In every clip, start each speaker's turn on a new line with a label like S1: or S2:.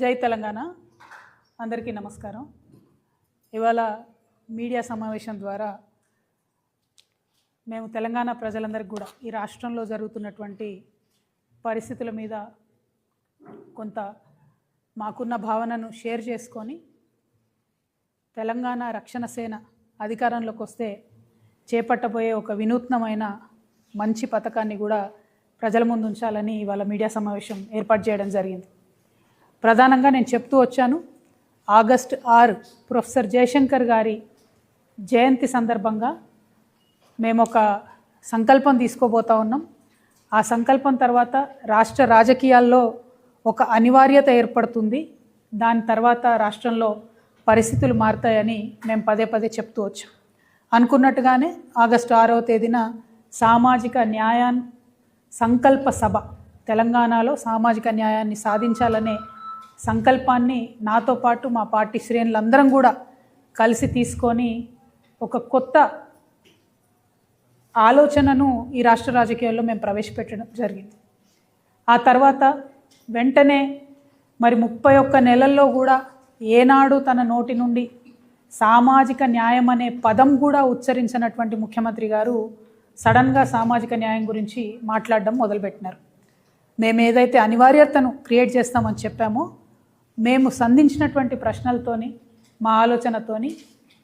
S1: జై తెలంగాణ. అందరికీ నమస్కారం. ఇవాళ మీడియా సమావేశం ద్వారా మేము తెలంగాణ ప్రజలందరికీ కూడా ఈ రాష్ట్రంలో జరుగుతున్నటువంటి పరిస్థితుల మీద కొంత మాకున్న భావనను షేర్ చేసుకొని తెలంగాణ రక్షణ సేన అధికారంలోకి వస్తే చేపట్టబోయే ఒక వినూత్నమైన మంచి పథకాన్ని కూడా ప్రజల ముందు ఉంచాలని ఇవాళ మీడియా సమావేశం ఏర్పాటు చేయడం జరిగింది. ప్రధానంగా నేను చెప్తూ వచ్చాను, ఆగస్టు 6 ప్రొఫెసర్ జయశంకర్ గారి జయంతి సందర్భంగా మేము ఒక సంకల్పం తీసుకోబోతా ఉన్నాం. ఆ సంకల్పం తర్వాత రాష్ట్ర రాజకీయాల్లో ఒక అనివార్యత ఏర్పడుతుంది. దాని తర్వాత రాష్ట్రంలో పరిస్థితులు మారుతాయని మేము పదే పదే చెప్తూ వచ్చాం. అనుకున్నట్టుగానే ఆగస్టు 6వ తేదీన సామాజిక న్యాయాన్ని సంకల్ప సభ, తెలంగాణలో సామాజిక న్యాయాన్ని సాధించాలనే సంకల్పాన్ని నాతో పాటు మా పార్టీ శ్రేణులందరం కూడా కలిసి తీసుకొని ఒక కొత్త ఆలోచనను ఈ రాష్ట్ర రాజకీయాల్లో మేము ప్రవేశపెట్టడం జరిగింది. ఆ తర్వాత వెంటనే మరి 31 నెలల్లో కూడా ఏనాడు తన నోటి నుండి సామాజిక న్యాయం అనే పదం కూడా ఉచ్చరించినటువంటి ముఖ్యమంత్రి గారు సడన్గా సామాజిక న్యాయం గురించి మాట్లాడడం మొదలుపెట్టినారు. మేము ఏదైతే అనివార్యతను క్రియేట్ చేస్తామని చెప్పామో, మేము సంధించినటువంటి ప్రశ్నలతోని మా ఆలోచనతోని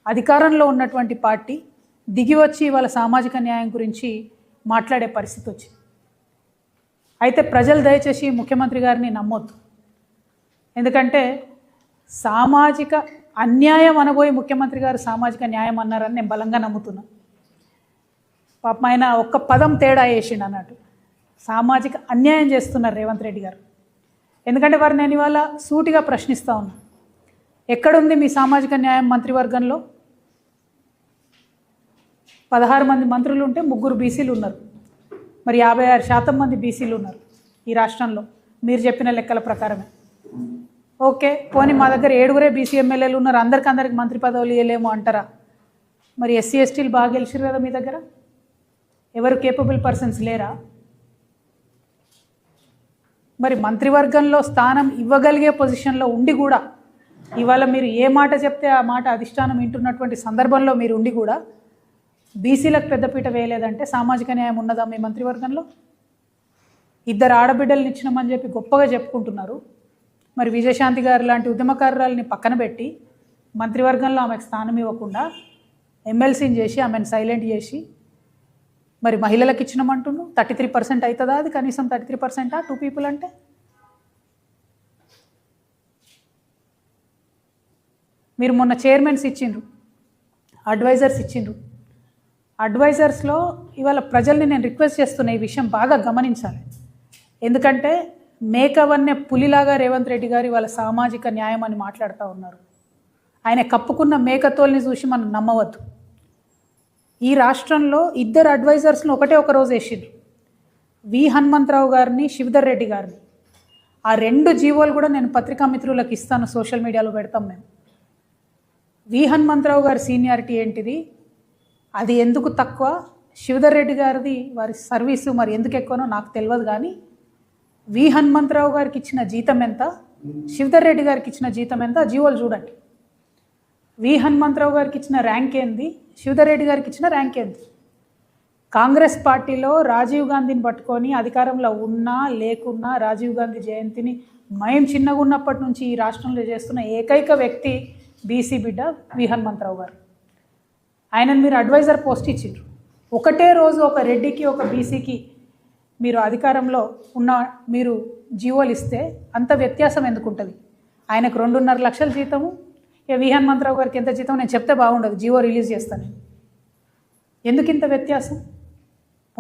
S1: అధికారంలో ఉన్నటువంటి పార్టీ దిగివచ్చి ఇవాళ సామాజిక న్యాయం గురించి మాట్లాడే పరిస్థితి వచ్చింది. అయితే ప్రజలు దయచేసి ముఖ్యమంత్రి గారిని నమ్మొద్దు. ఎందుకంటే సామాజిక అన్యాయం అనబోయి ముఖ్యమంత్రి గారు సామాజిక న్యాయం అన్నారని నేను బలంగా నమ్ముతున్నాను. పాపం ఆయన ఒక్క పదం తేడా వేసిండు అన్నట్టు. సామాజిక అన్యాయం చేస్తున్నారు రేవంత్ రెడ్డి గారు. ఎందుకంటే వారు నేను ఇవాళ సూటిగా ప్రశ్నిస్తూ ఉన్నాను, ఎక్కడుంది మీ సామాజిక న్యాయం మంత్రివర్గంలో? 16 మంది మంత్రులు ఉంటే 3 బీసీలు ఉన్నారు. మరి 56% మంది బీసీలు ఉన్నారు ఈ రాష్ట్రంలో మీరు చెప్పిన లెక్కల ప్రకారమే. ఓకే, పోనీ మా దగ్గర 7 బీసీ ఎమ్మెల్యేలు ఉన్నారు, అందరికి మంత్రి పదవులు ఇవ్వలేము అంటారా? మరి ఎస్సీ ఎస్టీలు బాగా గెలిచారు కదా మీ దగ్గర, ఎవరు కేపబుల్ పర్సన్స్ లేరా? మరి మంత్రివర్గంలో స్థానం ఇవ్వగలిగే పొజిషన్లో ఉండి కూడా ఇవాళ మీరు ఏ మాట చెప్తే ఆ మాట అధిష్టానం వింటున్నటువంటి సందర్భంలో మీరు ఉండి కూడా బీసీలకు పెద్దపీట వేయలేదంటే సామాజిక న్యాయం ఉన్నదా మీ మంత్రివర్గంలో? 2 ఆడబిడ్డలను ఇచ్చినామని చెప్పి గొప్పగా చెప్పుకుంటున్నారు. మరి విజయశాంతి గారు లాంటి ఉద్యమకారురాలని పక్కన పెట్టి మంత్రివర్గంలో ఆమెకు స్థానం ఇవ్వకుండా ఎమ్మెల్సీని చేసి ఆమెను సైలెంట్ చేసి మరి మహిళలకు ఇచ్చినామంటున్నాను. 33% అవుతుందా? అది కనీసం 33%? 2 పీపుల్ అంటే మీరు మొన్న చైర్మన్స్ ఇచ్చిండ్రు, అడ్వైజర్స్ ఇచ్చిండ్రు. అడ్వైజర్స్లో ఇవాళ ప్రజల్ని నేను రిక్వెస్ట్ చేస్తున్నా, ఈ విషయం బాగా గమనించాలి. ఎందుకంటే మేకవన్నే పులిలాగా రేవంత్ రెడ్డి గారు ఇవాళ సామాజిక న్యాయం అని మాట్లాడుతూ ఉన్నారు. ఆయన కప్పుకున్న మేకతోల్ని చూసి మనం నమ్మవద్దు. ఈ రాష్ట్రంలో 2 అడ్వైజర్స్ను ఒక రోజు వేసిండ్రు, వి హనుమంతరావు గారిని, శివధర్ రెడ్డి గారిని. ఆ 2 జీవోలు కూడా నేను పత్రికా మిత్రులకు ఇస్తాను, సోషల్ మీడియాలో పెడతాం మేము. వి హనుమంతరావు గారి సీనియారిటీ ఏంటిది, అది ఎందుకు తక్కువ, శివధర్ రెడ్డి గారిది వారి సర్వీసు మరి ఎందుకు ఎక్కువనో నాకు తెలియదు. కానీ వి హనుమంతరావు గారికి ఇచ్చిన జీతం ఎంత, శివధర్ రెడ్డి గారికి ఇచ్చిన జీతం ఎంత, ఆ జీవోలు చూడండి. వి హనుమంతరావు గారికి ఇచ్చిన ర్యాంక్ ఏంది, శివధర్ రెడ్డి గారికి ఇచ్చిన ర్యాంక్ ఏంది? కాంగ్రెస్ పార్టీలో రాజీవ్ గాంధీని పట్టుకొని అధికారంలో ఉన్నా లేకున్నా రాజీవ్ గాంధీ జయంతిని మేము చిన్నగా ఉన్నప్పటి నుంచి ఈ రాష్ట్రంలో చేస్తున్న ఏకైక వ్యక్తి బీసీ బిడ్డ వి హనుమంతరావు గారు. ఆయనను మీరు అడ్వైజర్ పోస్ట్ ఇచ్చిండ్రు. ఒకటే రోజు ఒక రెడ్డికి ఒక బీసీకి మీరు అధికారంలో ఉన్న మీరు జీవోలు ఇస్తే అంత వ్యత్యాసం ఎందుకు ఉంటుంది? ఆయనకు 2.5 లక్షల జీతము, వి హనుమంతరావు గారికి ఎంత జీతం నేను చెప్తే బాగుండదు, జీవో రిలీజ్ చేస్తాను. ఎందుకు ఇంత వ్యత్యాసం?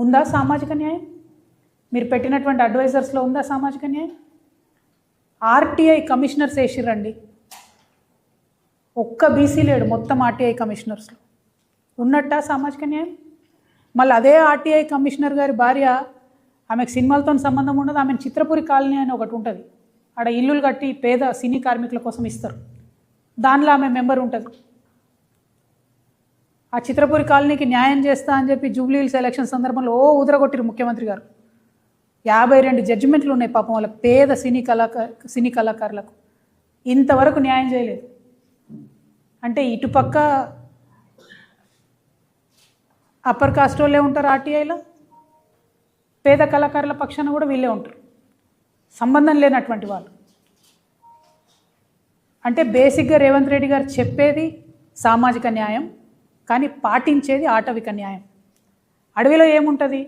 S1: ఉందా సామాజిక న్యాయం? మీరు పెట్టినటువంటి అడ్వైజర్స్లో ఉందా సామాజిక న్యాయం? ఆర్టీఐ కమిషనర్స్ వేసిరండి, ఒక్క బీసీ లేడు మొత్తం ఆర్టీఐ కమిషనర్స్లో. ఉన్నట్టా సామాజిక న్యాయం? మళ్ళీ అదే ఆర్టీఐ కమిషనర్ గారి భార్య, ఆమెకు సినిమాలతో సంబంధం ఉండదు, ఆమెను చిత్రపురి కాలనీ అని ఒకటి ఉంటుంది, ఆడ ఇల్లులు కట్టి పేద సినీ కార్మికుల కోసం ఇస్తారు, దానిలో ఆమె మెంబర్ ఉంటుంది. ఆ చిత్రపురి కాలనీకి న్యాయం చేస్తా అని చెప్పి జూబ్లీ హిల్స్ ఎలక్షన్ సందర్భంలో ఊదరగొట్టిరు ముఖ్యమంత్రి గారు. 52 జడ్జిమెంట్లు ఉన్నాయి పాపం వాళ్ళకి, పేద సినీ కళాకారులకు. ఇంతవరకు న్యాయం చేయలేదు. అంటే ఇటుపక్క అప్పర్ కాస్ట్ వాళ్ళే ఉంటారు ఆర్టీఐలో, పేద కళాకారుల పక్షాన కూడా వీళ్ళే ఉంటారు, సంబంధం లేనటువంటి వాళ్ళు. అంటే బేసిక్గా రేవంత్ రెడ్డి గారు చెప్పేది సామాజిక న్యాయం, కానీ పాటించేది ఆటవిక న్యాయం. అడవిలో ఏముంటుంది?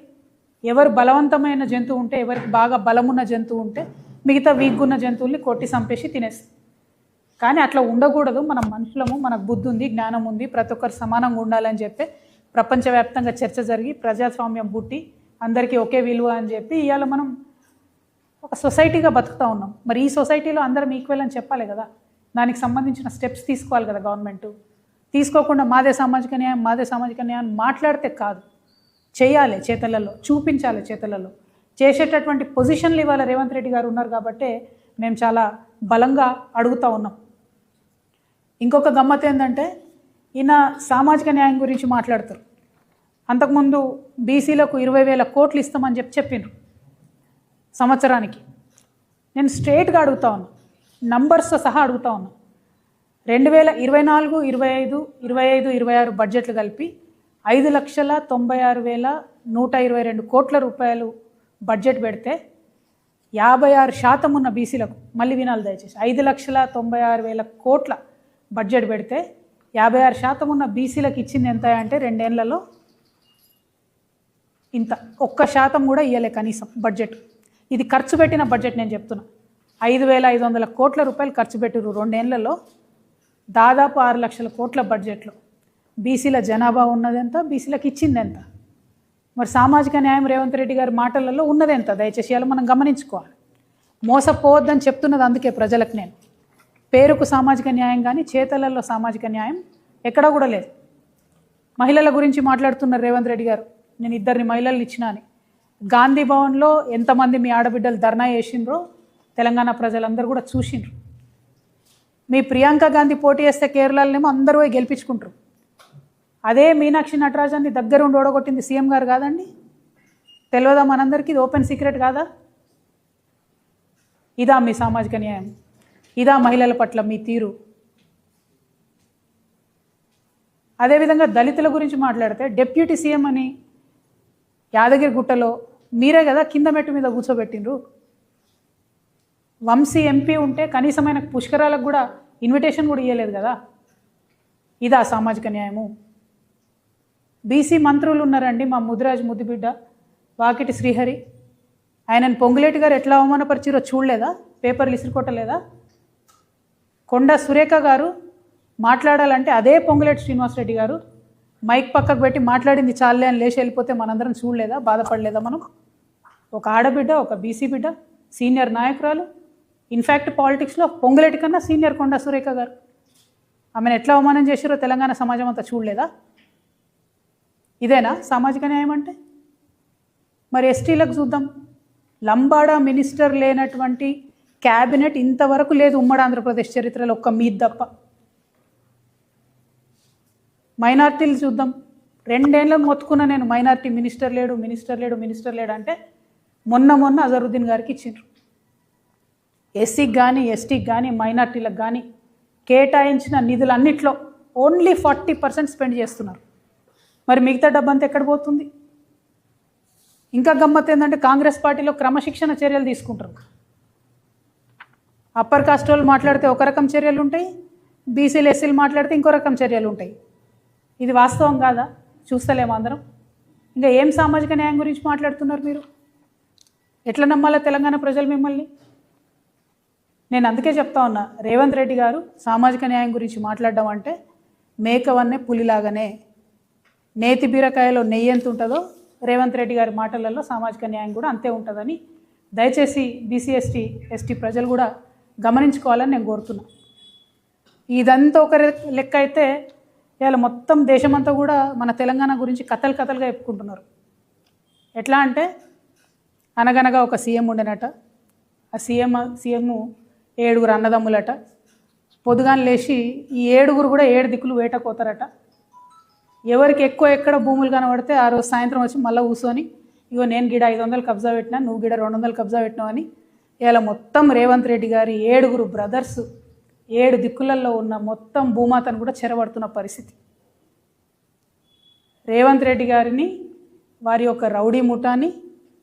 S1: ఎవరు బలవంతమైన జంతువు ఉంటే, ఎవరికి బాగా బలమున్న జంతువు ఉంటే మిగతా వీక్గున్న జంతువుల్ని కొట్టి చంపేసి తినేస్తుంది. కానీ అట్లా ఉండకూడదు. మనం మనుషులము, మనకు బుద్ధి ఉంది, జ్ఞానం ఉంది, ప్రతి ఒక్కరు సమానంగా ఉండాలని చెప్పి ప్రపంచవ్యాప్తంగా చర్చ జరిగి ప్రజాస్వామ్యం పుట్టి అందరికీ ఒకే విలువ అని చెప్పి ఇవాళ మనం ఒక సొసైటీగా బతుకుతూ ఉన్నాం. మరి ఈ సొసైటీలో అందరం ఈక్వల్ అని చెప్పాలి కదా, దానికి సంబంధించిన స్టెప్స్ తీసుకోవాలి కదా గవర్నమెంట్. తీసుకోకుండా మాదే సామాజిక న్యాయం, మాదే సామాజిక న్యాయం మాట్లాడితే కాదు, చేయాలి, చేతలలో చూపించాలి, చేతలలో చేసేటటువంటి పొజిషన్లు ఇవాళ రేవంత్ రెడ్డి గారు ఉన్నారు కాబట్టి మేము చాలా బలంగా అడుగుతూ ఉన్నాం. ఇంకొక గమ్మత్ ఏంటంటే ఈయన సామాజిక న్యాయం గురించి మాట్లాడతారు. అంతకుముందు బీసీలకు 20,000 కోట్లు ఇస్తామని చెప్పిండ్రు సంవత్సరానికి. నేను స్ట్రేట్గా అడుగుతా ఉన్నా, నంబర్స్తో సహా అడుగుతా ఉన్నా. 2024, 25, 26 బడ్జెట్లు కలిపి 5,96,122 కోట్ల రూపాయలు బడ్జెట్ పెడితే 56% ఉన్న బీసీలకు, మళ్ళీ వినాలి దయచేసి, 5,96,000 కోట్ల బడ్జెట్ పెడితే 56% ఉన్న బీసీలకు ఇచ్చింది ఎంత అంటే 2 ఏళ్లలో ఇంత, 1% కూడా ఇవ్వలే కనీసం బడ్జెట్. ఇది ఖర్చు పెట్టిన బడ్జెట్ నేను చెప్తున్నా. 5,500 కోట్ల రూపాయలు ఖర్చు పెట్టిరు 2 ఏళ్లలో, దాదాపు 6 లక్షల కోట్ల బడ్జెట్లో. బీసీల జనాభా ఉన్నదెంత, బీసీలకు ఇచ్చింది ఎంత? మరి సామాజిక న్యాయం రేవంత్ రెడ్డి గారి మాటలలో ఉన్నదెంత? దయచేసి ఇలా మనం గమనించుకోవాలి. మోసపోవద్దని చెప్తున్నది అందుకే ప్రజలకు నేను. పేరుకు సామాజిక న్యాయం కానీ చేతలలో సామాజిక న్యాయం ఎక్కడా కూడా లేదు. మహిళల గురించి మాట్లాడుతున్నారు రేవంత్ రెడ్డి గారు, నేను 2 మహిళలు ఇచ్చినా అని. గాంధీ భవన్లో ఎంతమంది మీ ఆడబిడ్డలు ధర్నా చేసిండ్రో తెలంగాణ ప్రజలందరూ కూడా చూసిండ్రు. మీ ప్రియాంక గాంధీ పోటీ చేస్తే కేరళలోనేమో అందరూ పోయి గెలిపించుకుంటారు. అదే మీనాక్షి నటరాజన్ని దగ్గరుండి ఓడగొట్టింది సీఎం గారు కాదండి? తెలియదా మనందరికీ? ఇది ఓపెన్ సీక్రెట్ కాదా? ఇదా మీ సామాజిక న్యాయం? ఇదా మహిళల పట్ల మీ తీరు? అదేవిధంగా దళితుల గురించి మాట్లాడితే డిప్యూటీ సీఎం అని యాదగిరి గుట్టలో మీరే కదా కింద మెట్టు మీద కూర్చోబెట్టిండ్రు. వంశీ ఎంపీ ఉంటే కనీసమైన పుష్కరాలకు కూడా ఇన్విటేషన్ కూడా ఇవ్వలేదు కదా. ఇదా సామాజిక న్యాయము? బీసీ మంత్రులు ఉన్నారండి, మా ముదిరాజు ముద్దుబిడ్డ వాకిటి శ్రీహరి, ఆయనను పొంగులేటి గారు ఎట్లా అవమానపరిచిరో చూడలేదా? పేపర్లు ఇసురుకొట్టలేదా? కొండా సురేఖ గారు మాట్లాడాలంటే అదే పొంగులేటి శ్రీనివాసరెడ్డి గారు మైక్ పక్కకు పెట్టి మాట్లాడింది చాలే అని లేచి వెళ్ళిపోతే మనందరం చూడలేదా? బాధపడలేదా మనం? ఒక ఆడబిడ్డ, ఒక బీసీ బిడ్డ, సీనియర్ నాయకురాలు, ఇన్ఫ్యాక్ట్ పాలిటిక్స్లో పొంగులేటి కన్నా సీనియర్ కొండా సురేఖ గారు, ఆమెను ఎట్లా అవమానం చేశారో తెలంగాణ సమాజం అంతా చూడలేదా? ఇదేనా సామాజిక న్యాయం అంటే? మరి ఎస్టీలకు చూద్దాం. లంబాడా మినిస్టర్ లేనటువంటి క్యాబినెట్ ఇంతవరకు లేదు ఉమ్మడి ఆంధ్రప్రదేశ్ చరిత్రలో, ఒక్క మీది తప్ప. మైనార్టీలు చూద్దాం. 2 ఏళ్ళకు మొత్తుకున్నా నేను, మైనార్టీ మినిస్టర్ లేడు, మినిస్టర్ లేడు, మినిస్టర్ లేడు అంటే మొన్న అజరుద్దీన్ గారికి ఇచ్చిండ్రు. ఎస్సీకి కానీ, ఎస్టీకి కానీ, మైనార్టీలకు కానీ కేటాయించిన నిధులన్నిట్లో ఓన్లీ 40% స్పెండ్ చేస్తున్నారు. మరి మిగతా డబ్బంతా ఎక్కడ పోతుంది? ఇంకా గమ్మత్ ఏంటంటే కాంగ్రెస్ పార్టీలో క్రమశిక్షణ చర్యలు తీసుకుంటారు. అప్పర్ కాస్ట్ వాళ్ళు మాట్లాడితే ఒక రకం చర్యలు ఉంటాయి, బీసీలు ఎస్సీలు మాట్లాడితే ఇంకో రకం చర్యలు ఉంటాయి. ఇది వాస్తవం కాదా? చూస్తలేము అందరం. ఇంకా ఏం సామాజిక న్యాయం గురించి మాట్లాడుతున్నారు మీరు? ఎట్లా నమ్మాలో తెలంగాణ ప్రజలు మిమ్మల్ని? నేను అందుకే చెప్తా ఉన్నా, రేవంత్ రెడ్డి గారు సామాజిక న్యాయం గురించి మాట్లాడడం అంటే మేకవన్నే పులిలాగానే, నేతి బీరకాయలో నెయ్యి ఎంత ఉంటుందో రేవంత్ రెడ్డి గారి మాటలలో సామాజిక న్యాయం కూడా అంతే ఉంటుందని దయచేసి బీసీ ఎస్టీ ప్రజలు కూడా గమనించుకోవాలని నేను కోరుతున్నా. ఇదంతా ఒక లెక్క అయితే ఇవాళ మొత్తం దేశమంతా కూడా మన తెలంగాణ గురించి కథలుగా చెప్పుకుంటున్నారు. ఎట్లా అంటే అనగనగా ఒక సీఎం ఉండేనట, ఆ సీఎం 7 అన్నదమ్ములట, పొద్దుగాని లేచి ఈ 7 కూడా 7 దిక్కులు వేటకోతారట. ఎవరికి ఎక్కువ ఎక్కడ భూములు కనబడితే ఆ రోజు సాయంత్రం వచ్చి మళ్ళీ కూర్చొని, ఇగో నేను గిడ 500 కబ్జా పెట్టినా, నువ్వు గిడ 200 కబ్జా పెట్టినావు అని ఇలా మొత్తం రేవంత్ రెడ్డి గారి 7 బ్రదర్స్ 7 దిక్కులలో ఉన్న మొత్తం భూమాతను కూడా చెరబడుతున్న పరిస్థితి. రేవంత్ రెడ్డి గారిని వారి యొక్క రౌడీ ముఠాని,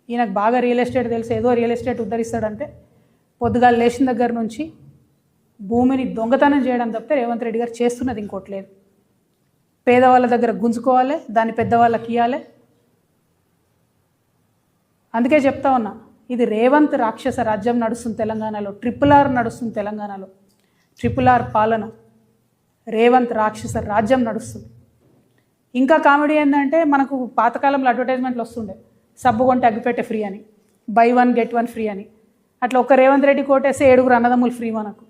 S1: ఈయనకు బాగా రియల్ ఎస్టేట్ తెలిసి ఏదో రియల్ ఎస్టేట్ ఉద్ధరిస్తాడంటే పొద్దుగాల లేచిన దగ్గర నుంచి భూమిని దొంగతనం చేయడం తప్పితే రేవంత్ రెడ్డి గారు చేస్తున్నది ఇంకోటి లేదు. పేదవాళ్ళ దగ్గర గుంజుకోవాలి, దాన్ని పెద్దవాళ్ళకి ఇవ్వాలి. అందుకే చెప్తా ఉన్నా, ఇది రేవంత్ రాక్షస రాజ్యం నడుస్తుంది తెలంగాణలో, RRR నడుస్తుంది తెలంగాణలో, RRR పాలన, రేవంత్ రాక్షస రాజ్యం నడుస్తుంది. ఇంకా కామెడీ ఏంటంటే మనకు పాతకాలంలో అడ్వర్టైజ్మెంట్లు వస్తుండే, సబ్బు కొంటే అగ్గిపెట్టె ఫ్రీ అని, బై 1 get 1 ఫ్రీ అని. అట్లా ఒక రేవంత్ రెడ్డి కోటేస్తే 7 అన్నదమ్ములు ఫ్రీ మనకు,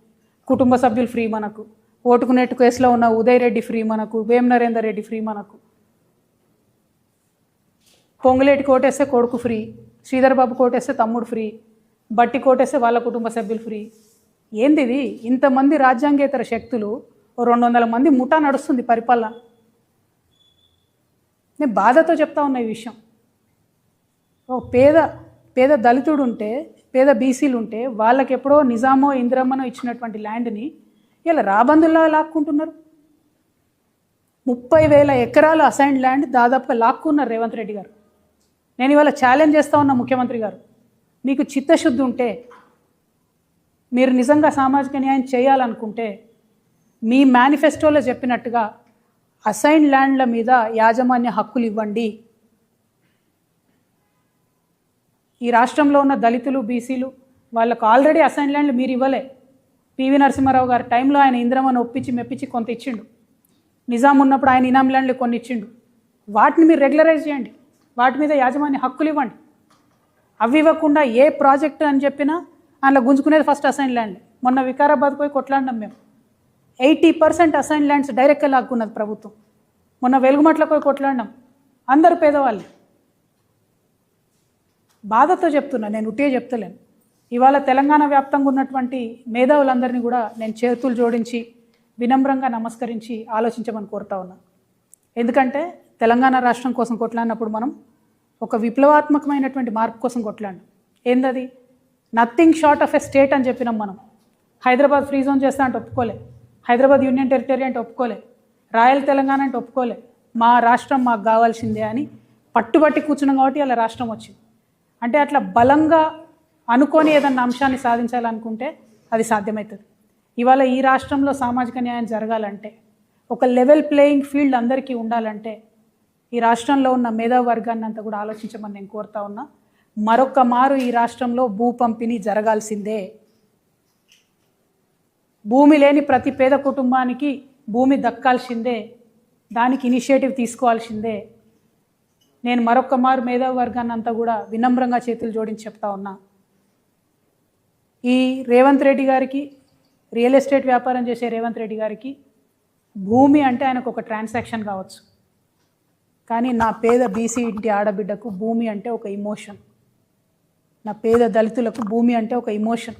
S1: కుటుంబ సభ్యులు ఫ్రీ మనకు, ఓటుకు నెట్టు కేసులో ఉన్న ఉదయ్ రెడ్డి ఫ్రీ మనకు, వేం నరేందర్ రెడ్డి ఫ్రీ మనకు, పొంగులేటి కోటేస్తే కొడుకు ఫ్రీ, శ్రీధర్ బాబు కోటేస్తే తమ్ముడు ఫ్రీ, బట్టి కోటేస్తే వాళ్ళ కుటుంబ సభ్యులు ఫ్రీ. ఏంది ఇది? ఇంతమంది రాజ్యాంగేతర శక్తులు, 200 మంది ముఠా నడుస్తుంది పరిపాలన. నేను బాధతో చెప్తా ఉన్నా ఈ విషయం. ఓ పేద దళితుడు ఉంటే, పేద బీసీలు ఉంటే వాళ్ళకి ఎప్పుడో నిజామో ఇందిరమ్మనో ఇచ్చినటువంటి ల్యాండ్ని ఇలా రాబందుల్లా లాక్కుంటున్నారు. 30,000 ఎకరాలు అసైన్డ్ ల్యాండ్ దాదాపుగా లాక్కున్నారు రేవంత్ రెడ్డి గారు. నేను ఇవాళ ఛాలెంజ్ చేస్తూ ఉన్నా ముఖ్యమంత్రి గారు, మీకు చిత్తశుద్ధి ఉంటే, మీరు నిజంగా సామాజిక న్యాయం చేయాలనుకుంటే, మీ మేనిఫెస్టోలో చెప్పినట్టుగా అసైన్డ్ ల్యాండ్ల మీద యాజమాన్య హక్కులు ఇవ్వండి. ఈ రాష్ట్రంలో ఉన్న దళితులు, బీసీలు వాళ్ళకు ఆల్రెడీ అసైన్ ల్యాండ్లు మీరు ఇవ్వలే. పివి నరసింహారావు గారి టైంలో ఆయన ఇందిరమ్మను ఒప్పించి మెప్పించి కొంత ఇచ్చిండు. నిజాం ఉన్నప్పుడు ఆయన ఇనాం ల్యాండ్లు కొన్ని ఇచ్చిండు. వాటిని మీరు రెగ్యులరైజ్ చేయండి, వాటి మీద యాజమాన్య హక్కులు ఇవ్వండి. అవి ఇవ్వకుండా ఏ ప్రాజెక్ట్ అని చెప్పినా అందులో గుంజుకునేది ఫస్ట్ అసైన్ ల్యాండ్. మొన్న వికారాబాద్ పోయి కొట్లాడినాం మేము, 80% అసైన్ ల్యాండ్స్ డైరెక్ట్గా లాక్కున్నది ప్రభుత్వం. మొన్న వెలుగుమట్ల పోయి కొట్లాడినాం, అందరూ పేదవాళ్ళే. బాధతో చెప్తున్నా, నేను ఉట్టిగా చెప్తలేను. ఇవాళ తెలంగాణ వ్యాప్తంగా ఉన్నటువంటి మేధావులందరినీ కూడా నేను చేతులు జోడించి వినమ్రంగా నమస్కరించి ఆలోచించమని కోరుతా ఉన్నా. ఎందుకంటే తెలంగాణ రాష్ట్రం కోసం కొట్లాడినప్పుడు మనం ఒక విప్లవాత్మకమైనటువంటి మార్పు కోసం కొట్లాడినాం. ఏందది? Nothing short of a state అని చెప్పినాం మనం. హైదరాబాద్ ఫ్రీ జోన్ చేస్తా అంటే ఒప్పుకోలే, హైదరాబాద్ యూనియన్ టెరిటరీ అంటే ఒప్పుకోలే, రాయల్ తెలంగాణ అంటే ఒప్పుకోలే. మా రాష్ట్రం మాకు కావాల్సిందే అని పట్టుబట్టి కూర్చున్నాం కాబట్టి అలా రాష్ట్రం వచ్చింది. అంటే అట్లా బలంగా అనుకొని ఏదన్నా అంశాన్ని సాధించాలనుకుంటే అది సాధ్యమవుతుంది. ఇవాళ ఈ రాష్ట్రంలో సామాజిక న్యాయం జరగాలంటే, ఒక లెవెల్ ప్లేయింగ్ ఫీల్డ్ అందరికీ ఉండాలంటే, ఈ రాష్ట్రంలో ఉన్న మేధావి వర్గాన్ని అంతా కూడా ఆలోచించమని నేను కోరుతా ఉన్నా. మరొక్క మారు ఈ రాష్ట్రంలో భూ పంపిణీ జరగాల్సిందే. భూమి లేని ప్రతి పేద కుటుంబానికి భూమి దక్కాల్సిందే, దానికి ఇనిషియేటివ్ తీసుకోవాల్సిందే. నేను మరొక్క మారు మేధావి వర్గాన్ని అంతా కూడా వినమ్రంగా చేతులు జోడించి చెప్తా ఉన్నా. ఈ రేవంత్ రెడ్డి గారికి, రియల్ ఎస్టేట్ వ్యాపారం చేసే రేవంత్ రెడ్డి గారికి భూమి అంటే ఆయనకు ఒక ట్రాన్సాక్షన్ కావచ్చు, కానీ నా పేద బీసీ ఇంటి ఆడబిడ్డకు భూమి అంటే ఒక ఇమోషన్. నా పేద దళితులకు భూమి అంటే ఒక ఇమోషన్.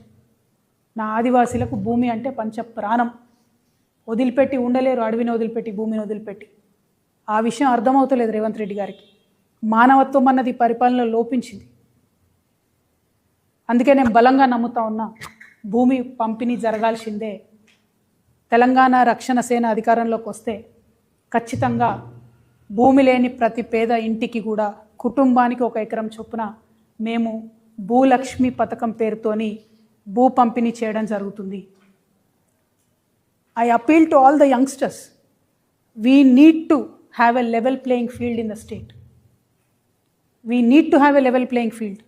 S1: నా ఆదివాసీలకు భూమి అంటే పంచ ప్రాణం. వదిలిపెట్టి ఉండలేరు, అడవిని వదిలిపెట్టి, భూమిని వదిలిపెట్టి. ఆ విషయం అర్థమవుతలేదు రేవంత్ రెడ్డి గారికి. మానవత్వం అన్నది పరిపాలనలో లోపించింది. అందుకే నేను బలంగా నమ్ముతా ఉన్నా, భూమి పంపిణీ జరగాల్సిందే. తెలంగాణ రక్షణ సేన అధికారంలోకి వస్తే ఖచ్చితంగా భూమి లేని ప్రతి పేద ఇంటికి కూడా కుటుంబానికి 1 ఎకరం చొప్పున మేము భూలక్ష్మి పథకం పేరుతోని భూ పంపిణీ చేయడం జరుగుతుంది. I appeal to all the youngsters. We need to have a level playing field in the state. We need to have a level playing field.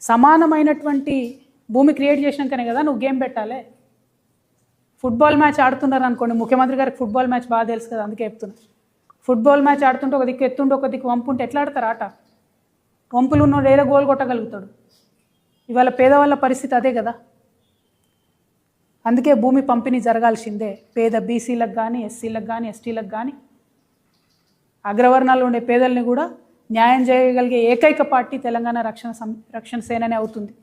S1: సమానమైనటువంటి భూమి క్రియేట్ చేసినాకనే కదా నువ్వు గేమ్ పెట్టాలి. ఫుట్బాల్ మ్యాచ్ ఆడుతున్నారు అనుకోండి, ముఖ్యమంత్రి గారికి ఫుట్బాల్ మ్యాచ్ బాగా తెలుసు కదా, అందుకే చెప్తున్నా. ఫుట్బాల్ మ్యాచ్ ఆడుతుంటే ఒక దిక్కు ఎత్తుంటే ఒక దిక్కు వంపు ఉంటే ఎట్లా ఆడతారు ఆట? వంపులు ఉన్నోడు ఏదో గోల్ కొట్టగలుగుతాడు. ఇవాళ పేదవాళ్ళ పరిస్థితి అదే కదా. అందుకే భూమి పంపిణీ జరగాల్సిందే. పేద బీసీలకు కానీ, ఎస్సీలకు కానీ, ఎస్టీలకు కానీ, అగ్రవర్ణాల్లో ఉండే పేదల్ని కూడా న్యాయం చేయగలిగే ఏకైక పార్టీ తెలంగాణ రక్షణ సేననే అవుతుంది.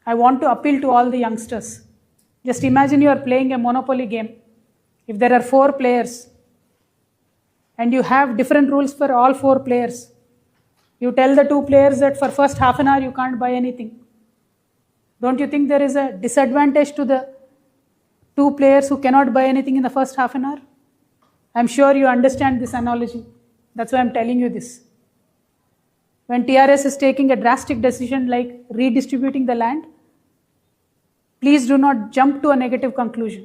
S1: I want to appeal to all the youngsters. Just imagine you are playing a monopoly game. If there are 4 players and you have different rules for all 4 players, you tell the 2 players that for first half an hour you can't buy anything. Don't you think there is a disadvantage to the two players who cannot buy anything in the first half an hour? I'm sure you understand this analogy. That's why I'm telling you this. When TRS is taking a drastic decision like redistributing the land, please do not jump to a negative conclusion.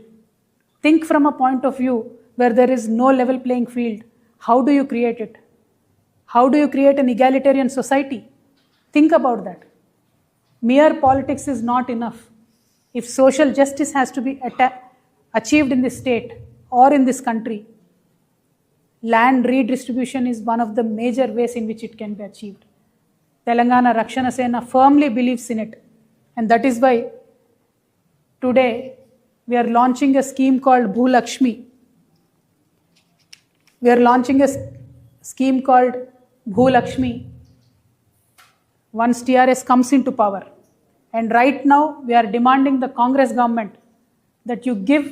S1: Think from a point of view where there is no level playing field. How do you create it? How do you create an egalitarian society? Think about that. Mere politics is not enough. If social justice has to be achieved in this state or in this country, land redistribution is one of the major ways in which it can be achieved. Telangana Rakshana Sena firmly believes in it, and that is why today we are launching a scheme called Bhulakshmi. We are launching a scheme called Bhulakshmi once TRS comes into power. And right now we are demanding the Congress government that you give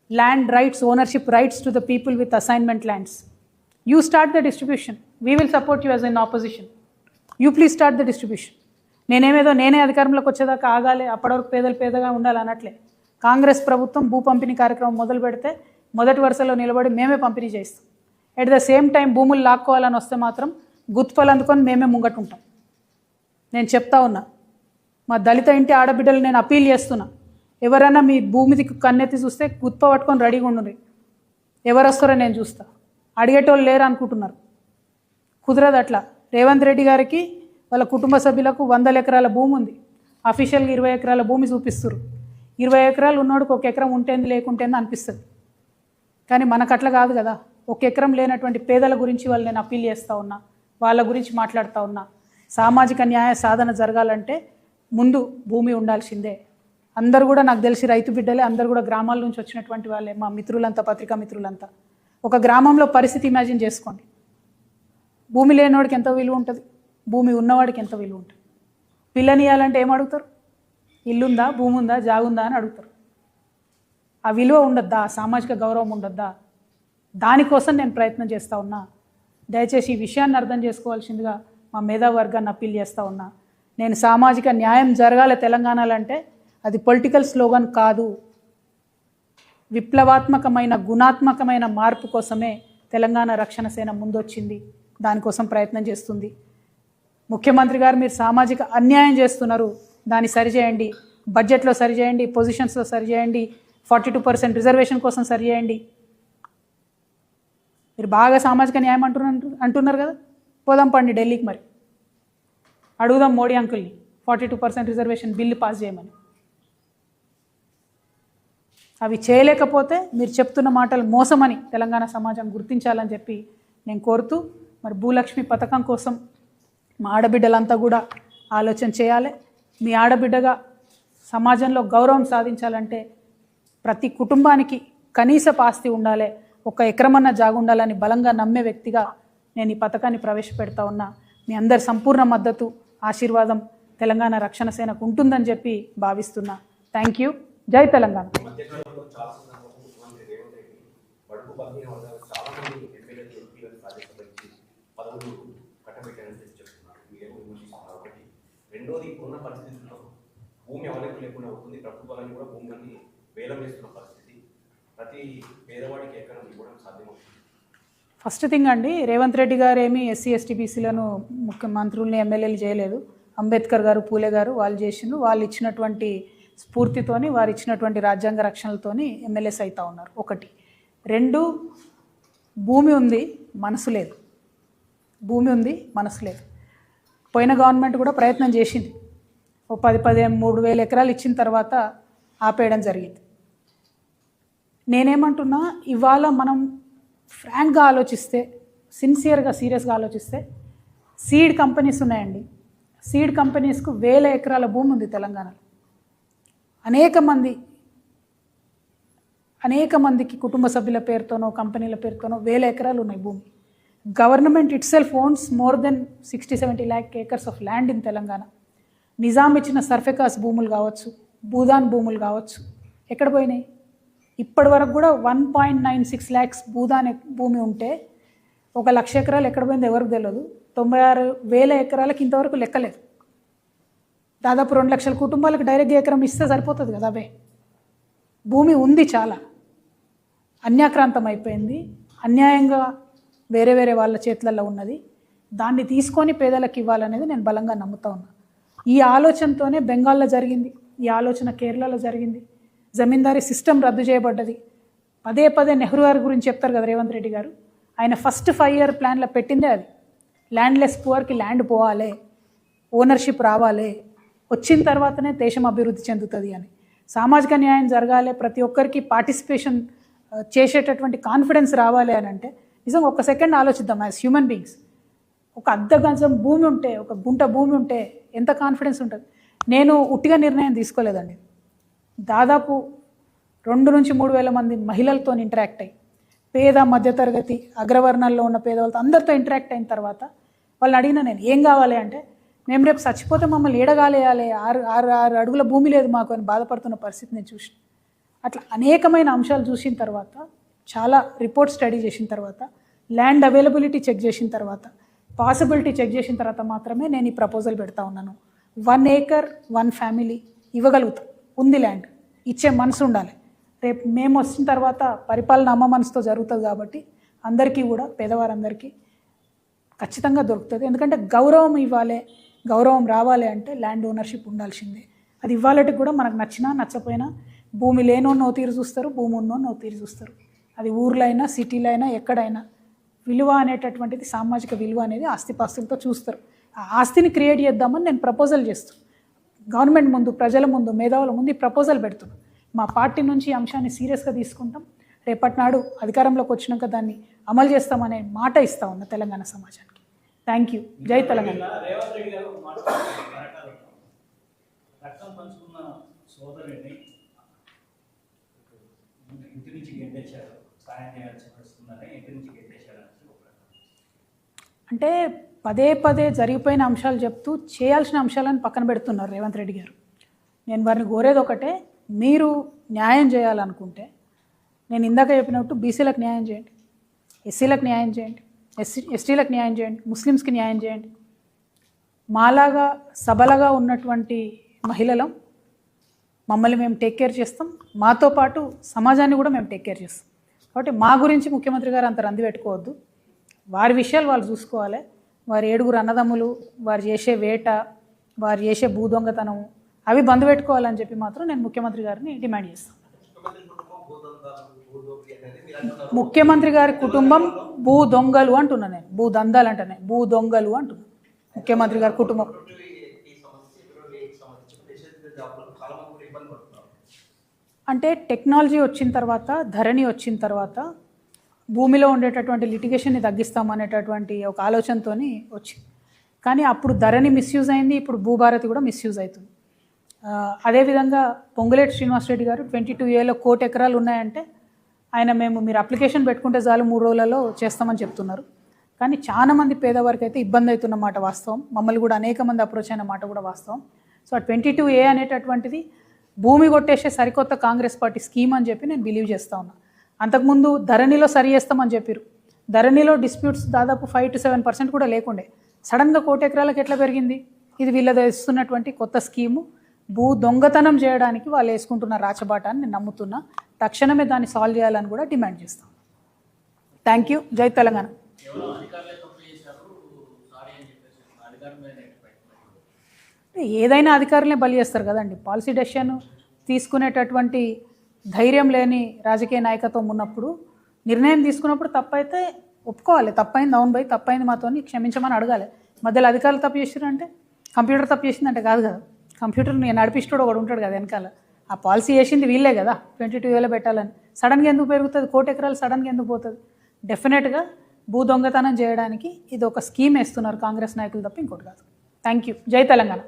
S1: land rights, ownership rights to the people with assignment lands. You start the distribution. We will support you as an opposition. You please start the distribution. నేనే అధికారంలోకి వచ్చేదాకా ఆగాలి, అప్పటివరకు పేదలు పేదగా ఉండాలి అనట్లే. కాంగ్రెస్ ప్రభుత్వం భూ పంపిణీ కార్యక్రమం మొదలు పెడితే మొదటి వరుసలో నిలబడి మేమే పంపిణీ చేస్తాం. ఎట్ ద సేమ్ టైం భూములు లాక్కోవాలని వస్తే మాత్రం గుత్పలు అందుకొని మేమే ముంగటుంటాం. నేను చెప్తా ఉన్నా, మా దళిత ఇంటి ఆడబిడ్డలు నేను అపీల్ చేస్తున్నా, ఎవరైనా మీ భూమికి కన్నెత్తి చూస్తే గుత్ప పట్టుకొని రెడీగా ఉండండి. ఎవరు వస్తారో నేను చూస్తా. అడిగేటోళ్ళు లేరు అనుకుంటున్నారు, కుదరదు అట్లా. రేవంత్ రెడ్డి గారికి వాళ్ళ కుటుంబ సభ్యులకు 100 ఎకరాల భూమి ఉంది. అఫీషియల్గా 20 ఎకరాల భూమి చూపిస్తారు. 20 ఎకరాలు ఉన్నోడికి 1 ఎకరం ఉంటేంది లేకుంటేంది అనిపిస్తుంది. కానీ మనకు అట్లా కాదు కదా. 1 ఎకరం లేనటువంటి పేదల గురించి వాళ్ళు నేను అప్పీల్ చేస్తూ ఉన్నా, వాళ్ళ గురించి మాట్లాడుతూ ఉన్నా. సామాజిక న్యాయ సాధన జరగాలంటే ముందు భూమి ఉండాల్సిందే. అందరూ కూడా నాకు తెలిసి రైతు బిడ్డలే, అందరూ కూడా గ్రామాల నుంచి వచ్చినటువంటి వాళ్ళే, మా మిత్రులంతా, పత్రికా మిత్రులంతా. ఒక గ్రామంలో పరిస్థితి ఇమాజిన్ చేసుకోండి. భూమి లేనివాడికి ఎంత విలువ ఉంటుంది, భూమి ఉన్నవాడికి ఎంత విలువ ఉంటుంది. పిల్లనియాలంటే ఏం అడుగుతారు? ఇల్లుందా, భూమి ఉందా, జాగుందా అని అడుగుతారు. ఆ విలువ ఉండద్దా? సామాజిక గౌరవం ఉండద్దా? దానికోసం నేను ప్రయత్నం చేస్తూ ఉన్నా. దయచేసి ఈ విషయాన్ని అర్థం చేసుకోవాల్సిందిగా మా మేధావర్గాన్ని అప్పీల్ చేస్తూ ఉన్నా. నేను సామాజిక న్యాయం జరగాలి తెలంగాణలో అంటే అది పొలిటికల్ స్లోగన్ కాదు. విప్లవాత్మకమైన గుణాత్మకమైన మార్పు కోసమే తెలంగాణ రక్షణ సేన ముందొచ్చింది. దానికోసం ప్రయత్నం చేస్తుంది. ముఖ్యమంత్రి గారు, మీరు సామాజిక అన్యాయం చేస్తున్నారు, దాన్ని సరిచేయండి. బడ్జెట్లో సరిచేయండి, పొజిషన్స్లో సరిచేయండి, 42% రిజర్వేషన్ కోసం సరిచేయండి. మీరు బాగా సామాజిక న్యాయం అంటున్నారు కదా, పోదాం పండి ఢిల్లీకి, మరి అడుగుదాం మోడీ అంకుల్ని 42% రిజర్వేషన్ బిల్లు పాస్ చేయమని. అవి చేయలేకపోతే మీరు చెప్తున్న మాటలు మోసమని తెలంగాణ సమాజం గుర్తించాలని చెప్పి నేను కోరుతూ, మరి భూలక్ష్మి పథకం కోసం మా ఆడబిడ్డలంతా కూడా ఆలోచన చేయాలి. మీ ఆడబిడ్డగా సమాజంలో గౌరవం సాధించాలంటే ప్రతి కుటుంబానికి కనీస ఆస్తి ఉండాలి, 1 ఎకరమన్న జాగుండాలని బలంగా నమ్మే వ్యక్తిగా నేను ఈ పథకాన్ని ప్రవేశపెడతా ఉన్నా. మీ అందరి సంపూర్ణ మద్దతు, ఆశీర్వాదం తెలంగాణ రక్షణ సేనకు ఉంటుందని చెప్పి భావిస్తున్నా. Thank you. జై తెలంగాణ.
S2: రెండోది, ఇప్పుడున్న పరిస్థితుల్లో భూమి అవైలబుల్ లేకుండా అవుతుంది. ప్రభుత్వాలని కూడా భూములని వేలం వేస్తున్న పరిస్థితి. ప్రతి పేదవాడికి ఎకరం ఇవ్వడం సాధ్యమవుతుంది.
S1: ఫస్ట్ థింగ్ అండి, రేవంత్ రెడ్డి గారు ఏమి ఎస్సీ ఎస్టీ బీసీలను ముఖ్యమంత్రుల్ని ఎమ్మెల్యేలు చేయలేదు. అంబేద్కర్ గారు, పూలే గారు వాళ్ళు చేసిండ్రు. వాళ్ళు ఇచ్చినటువంటి స్ఫూర్తితోని, వారు ఇచ్చినటువంటి రాజ్యాంగ రక్షణలతోని ఎమ్మెల్యేస్ అవుతూ ఉన్నారు. 1. 2, భూమి ఉంది, మనసు లేదు. భూమి ఉంది, మనసు లేదు. పోయిన గవర్నమెంట్ కూడా ప్రయత్నం చేసింది. 13,000 ఎకరాలు ఇచ్చిన తర్వాత ఆపేయడం జరిగింది. నేనేమంటున్నా, ఇవాళ మనం ఫ్రాంక్గా ఆలోచిస్తే, సిన్సియర్గా, సీరియస్గా ఆలోచిస్తే, సీడ్ కంపెనీస్ ఉన్నాయండి. సీడ్ కంపెనీస్కు 1000 ఎకరాల భూమి ఉంది తెలంగాణలో. అనేక మందికి కుటుంబ సభ్యుల పేరుతోనో, కంపెనీల పేరుతోనో 1000 ఎకరాలు ఉన్నాయి భూమి. Government itself owns more than 60-70 lakh acres of land in Telangana. Nizam ఇచ్చిన సర్ఫెకాస్ భూములు కావచ్చు, భూదాన్ భూములు కావచ్చు, ఎక్కడ పోయినాయి? ఇప్పటి వరకు కూడా 1.96 lakhs భూదాన్ భూమి ఉంటే 1,00,000 ఎకరాలు ఎక్కడ పోయింది ఎవరికి తెలియదు. 96,000 ఎకరాలకు ఇంతవరకు లెక్కలేదు. దాదాపు 2 లక్షల కుటుంబాలకు డైరెక్ట్గా ఎకరం ఇస్తే సరిపోతుంది కదా. అవే భూమి ఉంది, చాలా అన్యాక్రాంతం అయిపోయింది, అన్యాయంగా వేరే వేరే వాళ్ళ చేతులలో ఉన్నది. దాన్ని తీసుకొని పేదలకు ఇవ్వాలనేది నేను బలంగా నమ్ముతా ఉన్నా. ఈ ఆలోచనతోనే బెంగాల్లో జరిగింది, ఈ ఆలోచన కేరళలో జరిగింది. జమీందారీ సిస్టమ్ రద్దు చేయబడ్డది. పదే పదే నెహ్రూ గారి గురించి చెప్తారు కదా రేవంత్ రెడ్డి గారు. ఆయన ఫస్ట్ 5 ఇయర్ ప్లాన్లో పెట్టిందే అది. ల్యాండ్లెస్ పువర్కి ల్యాండ్ పోవాలి, ఓనర్షిప్ రావాలి, వచ్చిన తర్వాతనే దేశం అభివృద్ధి చెందుతుంది అని. సామాజిక న్యాయం జరగాలి, ప్రతి ఒక్కరికి పార్టిసిపేషన్ చేసేటటువంటి కాన్ఫిడెన్స్ రావాలి అని అంటే నిజంగా ఒక సెకండ్ ఆలోచిద్దాం. యాజ్ హ్యూమన్ బీయింగ్స్ ఒక అర్ధ గజం భూమి ఉంటే, ఒక గుంట భూమి ఉంటే ఎంత కాన్ఫిడెన్స్ ఉంటుంది. నేను ఉట్టిగా నిర్ణయం తీసుకోలేదండి. దాదాపు 2 నుంచి 3 వేల మంది మహిళలతో ఇంటరాక్ట్ అయ్యి, పేద మధ్యతరగతి అగ్రవర్ణాల్లో ఉన్న పేదవాళ్ళతో అందరితో ఇంటరాక్ట్ అయిన తర్వాత వాళ్ళని అడిగిన నేను ఏం కావాలి అంటే, మేము రేపు చచ్చిపోతే మమ్మల్ని ఏడగాలేయాలి, 6 అడుగుల భూమి లేదు మాకు అని బాధపడుతున్న పరిస్థితి నేను చూసిన. అట్లా అనేకమైన అంశాలు చూసిన తర్వాత, చాలా రిపోర్ట్ స్టడీ చేసిన తర్వాత, ల్యాండ్ అవైలబిలిటీ చెక్ చేసిన తర్వాత, పాసిబిలిటీ చెక్ చేసిన తర్వాత మాత్రమే నేను ఈ ప్రపోజల్ పెడతా ఉన్నాను. 1 acre 1 family ఇవ్వగలుగుతాం. ఉంది ల్యాండ్, ఇచ్చే మనసు ఉండాలి. రేపు మేము వచ్చిన తర్వాత పరిపాలన అమ్మ మనసుతో జరుగుతుంది కాబట్టి అందరికీ కూడా, పేదవారందరికీ ఖచ్చితంగా దొరుకుతుంది. ఎందుకంటే గౌరవం ఇవ్వాలి, గౌరవం రావాలి అంటే ల్యాండ్ ఓనర్షిప్ ఉండాల్సిందే. అది ఇవ్వాలంటే కూడా మనకు నచ్చినా నచ్చపోయినా భూమి లేనో తీరు చూస్తారు, భూమి ఉన్నో తీరు చూస్తారు. అది ఊర్లో అయినా సిటీలో అయినా ఎక్కడైనా విలువ అనేటటువంటిది, సామాజిక విలువ అనేది ఆస్తిపాస్తులతో చూస్తారు. ఆ ఆస్తిని క్రియేట్ చేద్దామని నేను ప్రపోజల్ చేస్తాను. గవర్నమెంట్ ముందు, ప్రజల ముందు, మేధావుల ముందు ఈ ప్రపోజల్ పెడుతున్నాను. మా పార్టీ నుంచి ఈ అంశాన్ని సీరియస్గా తీసుకుంటాం. రేపటి నాడు అధికారంలోకి వచ్చినాక దాన్ని అమలు చేస్తామనే మాట ఇస్తా ఉన్నా తెలంగాణ సమాజానికి. Thank you. జై తెలంగాణ.
S3: రేవంత్ రెడ్డి గారు రక్తం పంచుకున్న సోదరుడిని ఇంటి నుంచి గెంటేశారు, సాయం చేయాల్సి వస్తుందని ఇంటి నుంచి గెంటేశారు
S1: అంటే పదే పదే జరిగిపోయిన అంశాలు చెప్తూ చేయాల్సిన అంశాలను పక్కన పెడుతున్నారు రేవంత్ రెడ్డి గారు. నేను వారిని కోరేది ఒకటే, మీరు న్యాయం చేయాలనుకుంటే నేను ఇందాక చెప్పినట్టు బీసీలకు న్యాయం చేయండి, ఎస్సీలకు న్యాయం చేయండి, ఎస్టీలకు న్యాయం చేయండి, ముస్లిమ్స్కి న్యాయం చేయండి. మాలాగా సబలగా ఉన్నటువంటి మహిళలం, మమ్మల్ని మేము టేక్ కేర్ చేస్తాం, మాతో పాటు సమాజాన్ని కూడా మేము టేక్ కేర్ చేస్తాం. కాబట్టి మా గురించి ముఖ్యమంత్రి గారు అంత రంది పెట్టుకోవద్దు. వారి విషయాలు వాళ్ళు చూసుకోవాలి. వారి 7 అన్నదమ్ములు, వారు చేసే వేట, వారు చేసే భూ దొంగతనం అవి బంద్ పెట్టుకోవాలని చెప్పి మాత్రం నేను ముఖ్యమంత్రి గారిని డిమాండ్ చేస్తాను. ముఖ్యమంత్రి గారి కుటుంబం భూ దొంగలు అంటున్నా నేను, భూ దందాలు అంటున్నాను, భూ దొంగలు అంటున్నా. ముఖ్యమంత్రి గారి కుటుంబం అంటే టెక్నాలజీ వచ్చిన తర్వాత, ధరణి వచ్చిన తర్వాత భూమిలో ఉండేటటువంటి లిటిగేషన్ని తగ్గిస్తామనేటటువంటి ఒక ఆలోచనతో వచ్చింది. కానీ అప్పుడు ధరణి మిస్యూజ్ అయింది, ఇప్పుడు భూభారతి కూడా మిస్యూజ్ అవుతుంది. అదేవిధంగా పొంగులేటి శ్రీనివాసరెడ్డి గారు 22Aలో 1 కోటి ఎకరాలు ఉన్నాయంటే ఆయన మీరు అప్లికేషన్ పెట్టుకుంటే చాలు 3 రోజులలో చేస్తామని చెప్తున్నారు. కానీ చాలా మంది పేదవారికి అయితే ఇబ్బంది అవుతున్న మాట వాస్తవం. మమ్మల్ని కూడా అనేక మంది అప్రోచ్ అయిన మాట కూడా వాస్తవం. సో ఆ 22A అనేటటువంటిది భూమి కొట్టేసే సరికొత్త కాంగ్రెస్ పార్టీ స్కీమ్ అని చెప్పి నేను బిలీవ్ చేస్తూ ఉన్నా. అంతకుముందు ధరణిలో సరి చేస్తామని చెప్పారు. ధరణిలో డిస్ప్యూట్స్ దాదాపు 5 to 7% కూడా లేకుండే. సడన్గా 1 కోటి ఎకరాలకు ఎట్లా పెరిగింది? ఇది వీళ్ళది ఇస్తున్నటువంటి కొత్త స్కీము. భూ దొంగతనం చేయడానికి వాళ్ళు వేసుకుంటున్న రాచబాట అని నేను నమ్ముతున్నా. తక్షణమే దాన్ని సాల్వ్ చేయాలని కూడా డిమాండ్ చేస్తాం. Thank you. జై తెలంగాణ. ఏదైనా అధికారులే బలి చేస్తారు కదండి. పాలసీ డెసిషన్ తీసుకునేటటువంటి ధైర్యం లేని రాజకీయ నాయకత్వం ఉన్నప్పుడు, నిర్ణయం తీసుకున్నప్పుడు తప్పైతే ఒప్పుకోవాలి. తప్పైంది, అవును బై తప్పైంది, మాతోని క్షమించమని అడగాలి. మధ్యలో అధికారులు తప్పు చేసారంటే, కంప్యూటర్ తప్పు చేసిందంటే కాదు కదా. కంప్యూటర్ నడిపిస్తాడు ఒకడు ఉంటాడు కదా వెనకాల. ఆ పాలసీ చేసింది వీళ్ళే కదా 22Aలో పెట్టాలని. సడన్గా ఎందుకు పెరుగుతుంది? 1 కోటి ఎకరాలు సడన్గా ఎందుకు పోతుంది? డెఫినెట్గా భూ దొంగతనం చేయడానికి ఇది ఒక స్కీమ్ వేస్తున్నారు కాంగ్రెస్ నాయకులు తప్ప ఇంకోటి కాదు. Thank you. జై తెలంగాణ.